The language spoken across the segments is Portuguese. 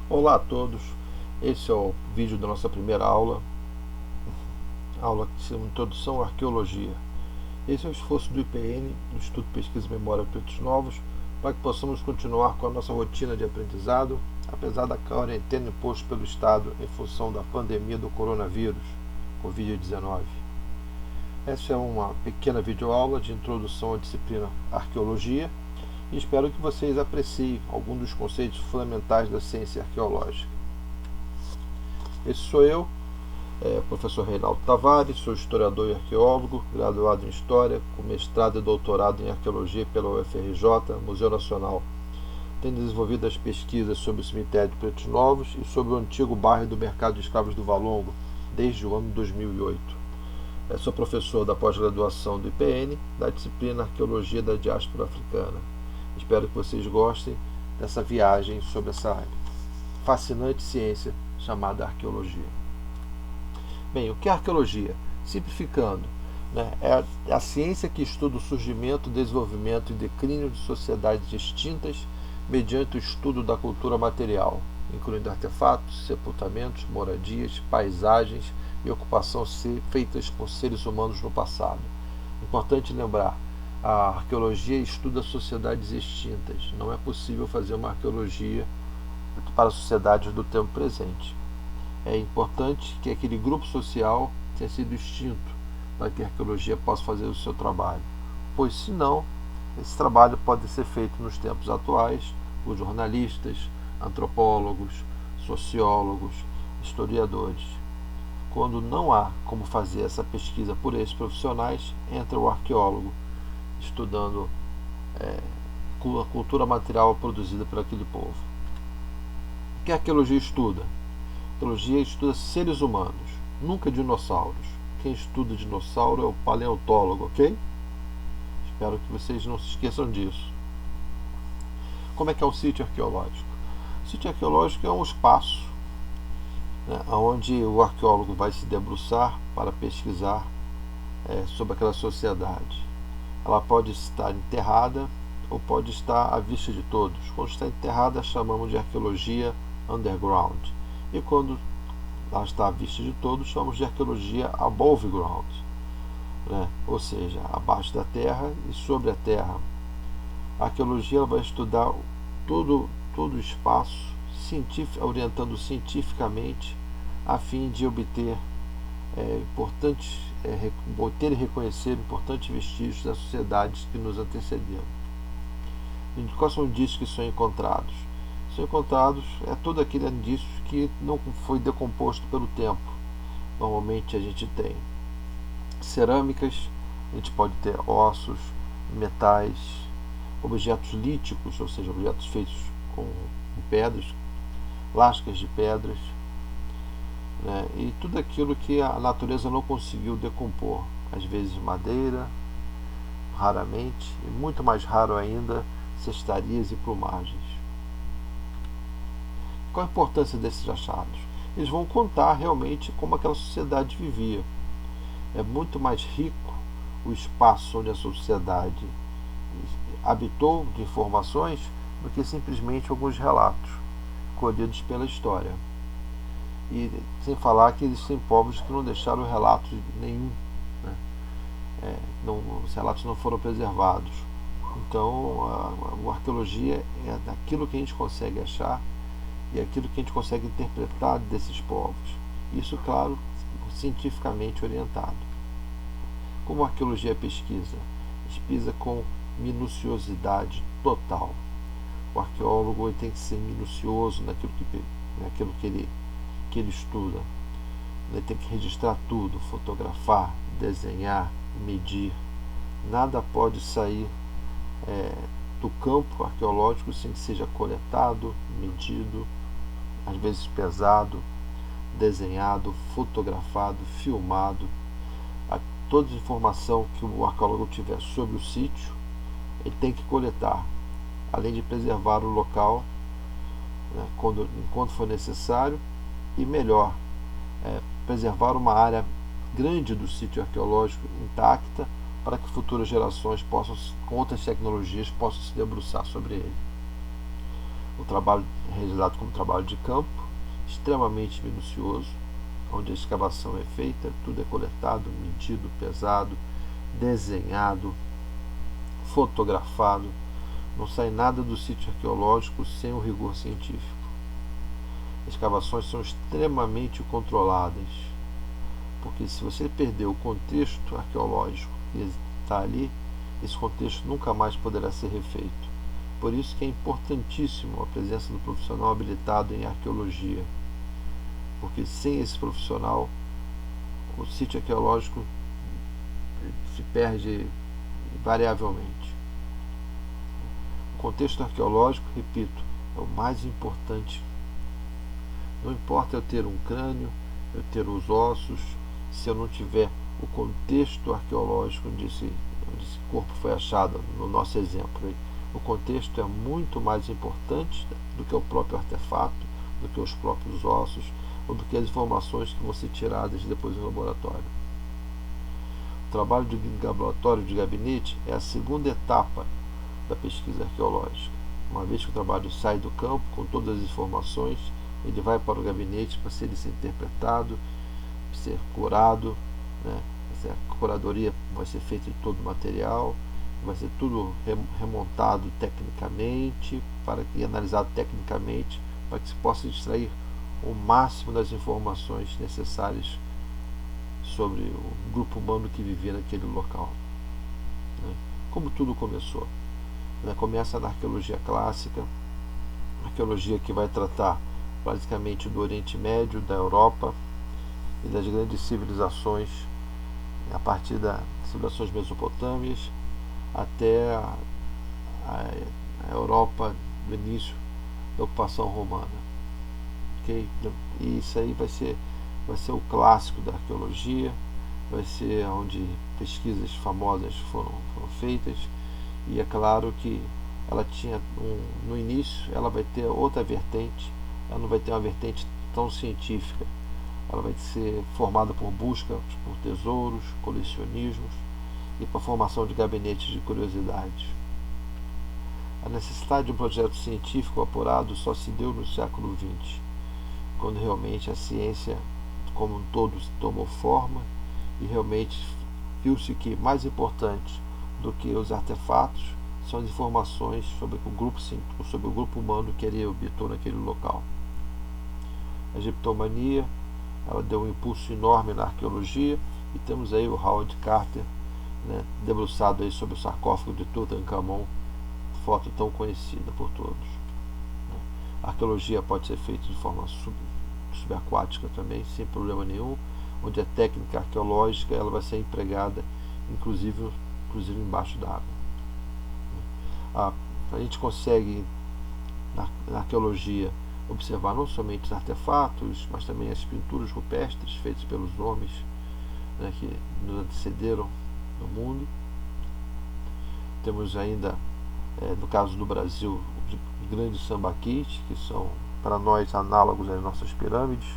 Olá a todos, esse é o vídeo da nossa primeira aula que se chama Introdução à Arqueologia. Esse é o esforço do IPN, do Instituto de Pesquisa e Memória Pretos Novos, para que possamos continuar com a nossa rotina de aprendizado, apesar da quarentena imposta pelo Estado em função da pandemia do coronavírus, Covid-19. Essa é uma pequena videoaula de introdução à disciplina Arqueologia e espero que vocês apreciem alguns dos conceitos fundamentais da ciência arqueológica. Esse sou eu, professor Reinaldo Tavares, sou historiador e arqueólogo, graduado em História, com mestrado e doutorado em Arqueologia pela UFRJ, Museu Nacional. Tenho desenvolvido as pesquisas sobre o cemitério de Pretos Novos e sobre o antigo bairro do Mercado de Escravos do Valongo, desde o ano 2008. Sou professor da pós-graduação do IPN, da disciplina Arqueologia da Diáspora Africana. Espero que vocês gostem dessa viagem sobre essa fascinante ciência chamada arqueologia. Bem, o que é arqueologia? Simplificando, é a ciência que estuda o surgimento, desenvolvimento e declínio de sociedades extintas mediante o estudo da cultura material, incluindo artefatos, sepultamentos, moradias, paisagens e ocupação feitas por seres humanos no passado. Importante lembrar, a arqueologia estuda sociedades extintas. Não é possível fazer uma arqueologia para sociedades do tempo presente. É importante que aquele grupo social tenha sido extinto para que a arqueologia possa fazer o seu trabalho, pois senão esse trabalho pode ser feito nos tempos atuais por jornalistas, antropólogos, sociólogos, historiadores. Quando não há como fazer essa pesquisa por esses profissionais, entra o arqueólogo estudando a cultura material produzida por aquele povo. O que a arqueologia estuda? A arqueologia estuda seres humanos, nunca dinossauros. Quem estuda dinossauro é o paleontólogo, ok? Espero que vocês não se esqueçam disso. Como é que é um sítio arqueológico? O sítio arqueológico é um espaço onde o arqueólogo vai se debruçar para pesquisar sobre aquela sociedade. Ela pode estar enterrada ou pode estar à vista de todos. Quando está enterrada, chamamos de arqueologia underground. E quando ela está à vista de todos, chamamos de arqueologia above ground, ou seja, abaixo da terra e sobre a terra. A arqueologia vai estudar todo o espaço, orientando cientificamente, a fim de obter e reconhecer importantes vestígios das sociedades que nos antecederam. E quais são os indícios que são encontrados? São encontrados todo aquele indício que não foi decomposto pelo tempo. Normalmente a gente tem cerâmicas, a gente pode ter ossos, metais, objetos líticos, ou seja, objetos feitos com pedras, lascas de pedras, e tudo aquilo que a natureza não conseguiu decompor. Às vezes madeira, raramente, e muito mais raro ainda, cestarias e plumagens. Qual a importância desses achados? Eles vão contar realmente como aquela sociedade vivia. É muito mais rico o espaço onde a sociedade habitou de informações do que simplesmente alguns relatos colhidos pela história. E sem falar que existem povos que não deixaram relatos nenhum, os relatos não foram preservados. Então a arqueologia é daquilo que a gente consegue achar e aquilo que a gente consegue interpretar desses povos. Isso, claro, cientificamente orientado. Como a arqueologia pesquisa? Pesquisa com minuciosidade total. O arqueólogo tem que ser minucioso naquilo que ele estuda. Ele tem que registrar tudo, fotografar, desenhar, medir. Nada pode sair do campo arqueológico sem que seja coletado, medido, às vezes pesado, desenhado, fotografado, filmado. Toda a informação que o arqueólogo tiver sobre o sítio, ele tem que coletar, além de preservar o local, enquanto for necessário, e melhor, preservar uma área grande do sítio arqueológico intacta para que futuras gerações com outras tecnologias possam se debruçar sobre ele. O trabalho é realizado como trabalho de campo, extremamente minucioso, onde a escavação é feita, tudo é coletado, medido, pesado, desenhado, fotografado. Não sai nada do sítio arqueológico sem o rigor científico. As escavações são extremamente controladas, porque se você perder o contexto arqueológico que está ali, esse contexto nunca mais poderá ser refeito. Por isso que é importantíssimo a presença do profissional habilitado em arqueologia, porque sem esse profissional o sítio arqueológico se perde invariavelmente. O contexto arqueológico, repito, é o mais importante. Não importa eu ter um crânio, eu ter os ossos, se eu não tiver o contexto arqueológico onde esse corpo foi achado, no nosso exemplo. O contexto é muito mais importante do que o próprio artefato, do que os próprios ossos, ou do que as informações que vão ser tiradas depois no laboratório. O trabalho de laboratório de gabinete é a segunda etapa da pesquisa arqueológica. Uma vez que o trabalho sai do campo com todas as informações, ele vai para o gabinete para ser interpretado, ser curado, né? A curadoria vai ser feita de todo o material, vai ser tudo remontado tecnicamente e analisado tecnicamente para que se possa extrair o máximo das informações necessárias sobre o grupo humano que vivia naquele local. Como tudo começou? Começa na arqueologia clássica, arqueologia que vai tratar basicamente do Oriente Médio, da Europa e das grandes civilizações, a partir das civilizações mesopotâmias até a Europa do início da ocupação romana. Okay? E isso aí vai ser o clássico da arqueologia, vai ser onde pesquisas famosas foram feitas, e é claro que ela tinha no início, ela vai ter outra vertente, ela não vai ter uma vertente tão científica, ela vai ser formada por busca por tesouros, colecionismos e para a formação de gabinetes de curiosidades. A necessidade de um projeto científico apurado só se deu no século XX, quando realmente a ciência como um todo tomou forma e realmente viu-se que mais importante do que os artefatos são as informações sobre o grupo humano que ele habitou naquele local. A egiptomania, ela deu um impulso enorme na arqueologia, e temos aí o Howard Carter, debruçado aí sobre o sarcófago de Tutankhamon, foto tão conhecida por todos. A arqueologia pode ser feita de forma subaquática também, sem problema nenhum, onde a técnica arqueológica ela vai ser empregada inclusive embaixo d'água. A gente consegue na arqueologia observar não somente os artefatos, mas também as pinturas rupestres feitas pelos homens que nos antecederam no mundo. Temos ainda, no caso do Brasil, os grandes sambaquis, que são para nós análogos às nossas pirâmides,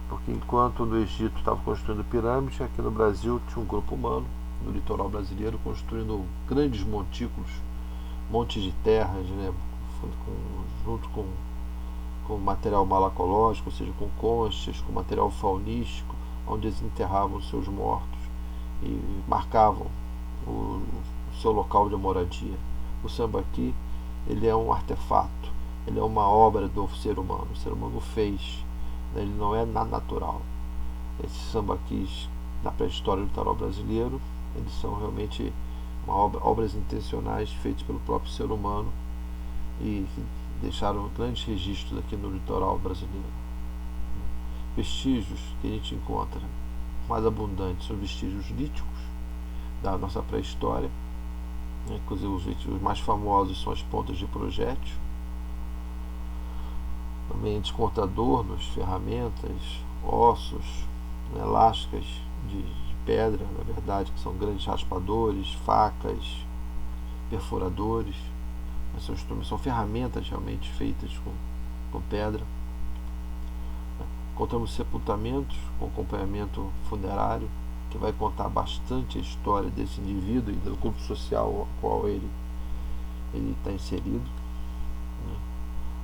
porque enquanto no Egito estava construindo pirâmides, aqui no Brasil tinha um grupo humano no litoral brasileiro construindo grandes montículos, montes de terras, junto com material malacológico, ou seja, com conchas, com material faunístico, onde eles enterravam seus mortos e marcavam o seu local de moradia. O sambaqui, ele é um artefato, ele é uma obra do ser humano. O ser humano fez, ele não é natural. Esses sambaquis na pré-história do litoral brasileiro, eles são realmente obras intencionais feitas pelo próprio ser humano e deixaram grandes registros aqui no litoral brasileiro. Vestígios que a gente encontra mais abundantes são vestígios líticos da nossa pré-história, inclusive os mais famosos são as pontas de projétil. Também a gente encontra adornos, ferramentas, ossos, lascas de pedra, na verdade, que são grandes raspadores, facas, perfuradores. São ferramentas realmente feitas com pedra. Encontramos sepultamentos com acompanhamento funerário, que vai contar bastante a história desse indivíduo e do grupo social ao qual ele está inserido.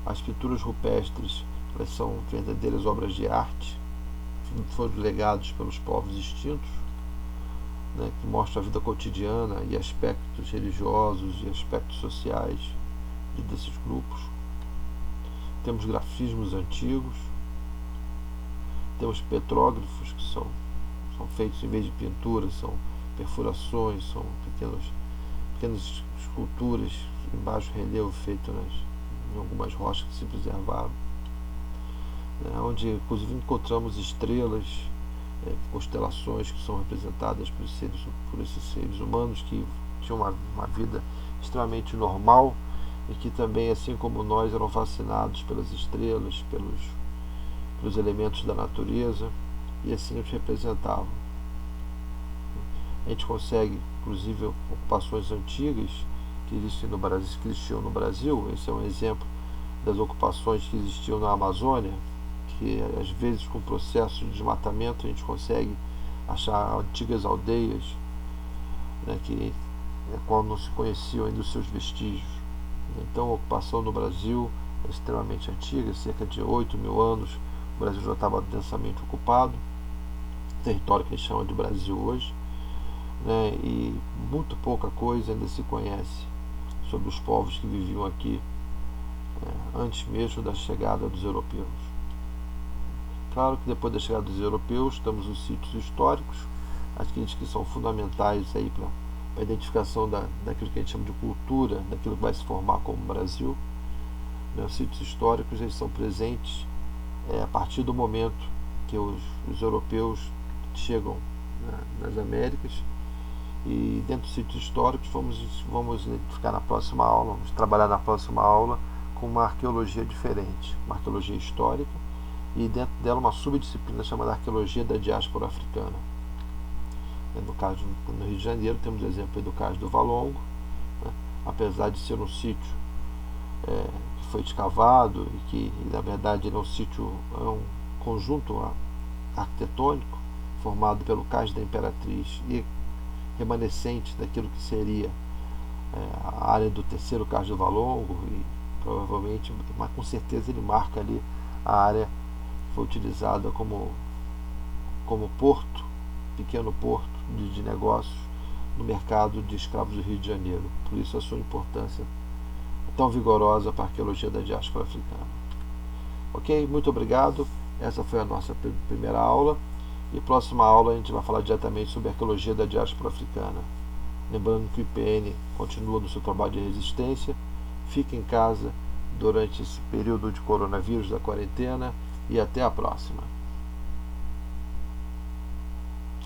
As pinturas rupestres, elas são verdadeiras obras de arte, foram legados pelos povos extintos, né, que mostram a vida cotidiana e aspectos religiosos e aspectos sociais desses grupos. Temos grafismos antigos, temos petróglifos que são feitos, em vez de pinturas, são perfurações, são pequenas esculturas em baixo relevo feitas em algumas rochas que se preservaram, né, onde inclusive encontramos estrelas, constelações que são representadas por esses seres humanos que tinham uma vida extremamente normal e que também, assim como nós, eram fascinados pelas estrelas, pelos elementos da natureza, e assim os representavam. A gente consegue, inclusive, ocupações antigas que existiam no Brasil. Esse é um exemplo das ocupações que existiam na Amazônia, que às vezes, com o processo de desmatamento, a gente consegue achar antigas aldeias, né, que qual não se conheciam ainda os seus vestígios. Então a ocupação no Brasil é extremamente antiga, cerca de 8.000 anos o Brasil já estava densamente ocupado, território que a gente chama de Brasil hoje, né, e muito pouca coisa ainda se conhece sobre os povos que viviam aqui antes mesmo da chegada dos europeus. Claro que depois da chegada dos europeus temos os sítios históricos, aqueles que são fundamentais aí para a identificação daquilo que a gente chama de cultura, daquilo que vai se formar como Brasil. Os sítios históricos, eles são presentes a partir do momento que os europeus chegam, né, nas Américas, e dentro dos sítios históricos vamos identificar na próxima aula, vamos trabalhar na próxima aula com uma arqueologia diferente, uma arqueologia histórica, e dentro dela uma subdisciplina chamada arqueologia da diáspora africana. No caso, no Rio de Janeiro, temos o exemplo do Cais do Valongo, né? Apesar de ser um sítio que foi escavado e que, na verdade, ele é um conjunto arquitetônico formado pelo Cais da Imperatriz e remanescente daquilo que seria a área do terceiro Cais do Valongo, e provavelmente, mas com certeza ele marca ali a área que foi utilizada como porto, pequeno porto de negócios no mercado de escravos do Rio de Janeiro. Por isso a sua importância tão vigorosa para a arqueologia da diáspora africana. Ok? Muito obrigado. Essa foi a nossa primeira aula. E próxima aula a gente vai falar diretamente sobre a arqueologia da diáspora africana. Lembrando que o IPN continua no seu trabalho de resistência. Fique em casa durante esse período de coronavírus, da quarentena, e até a próxima.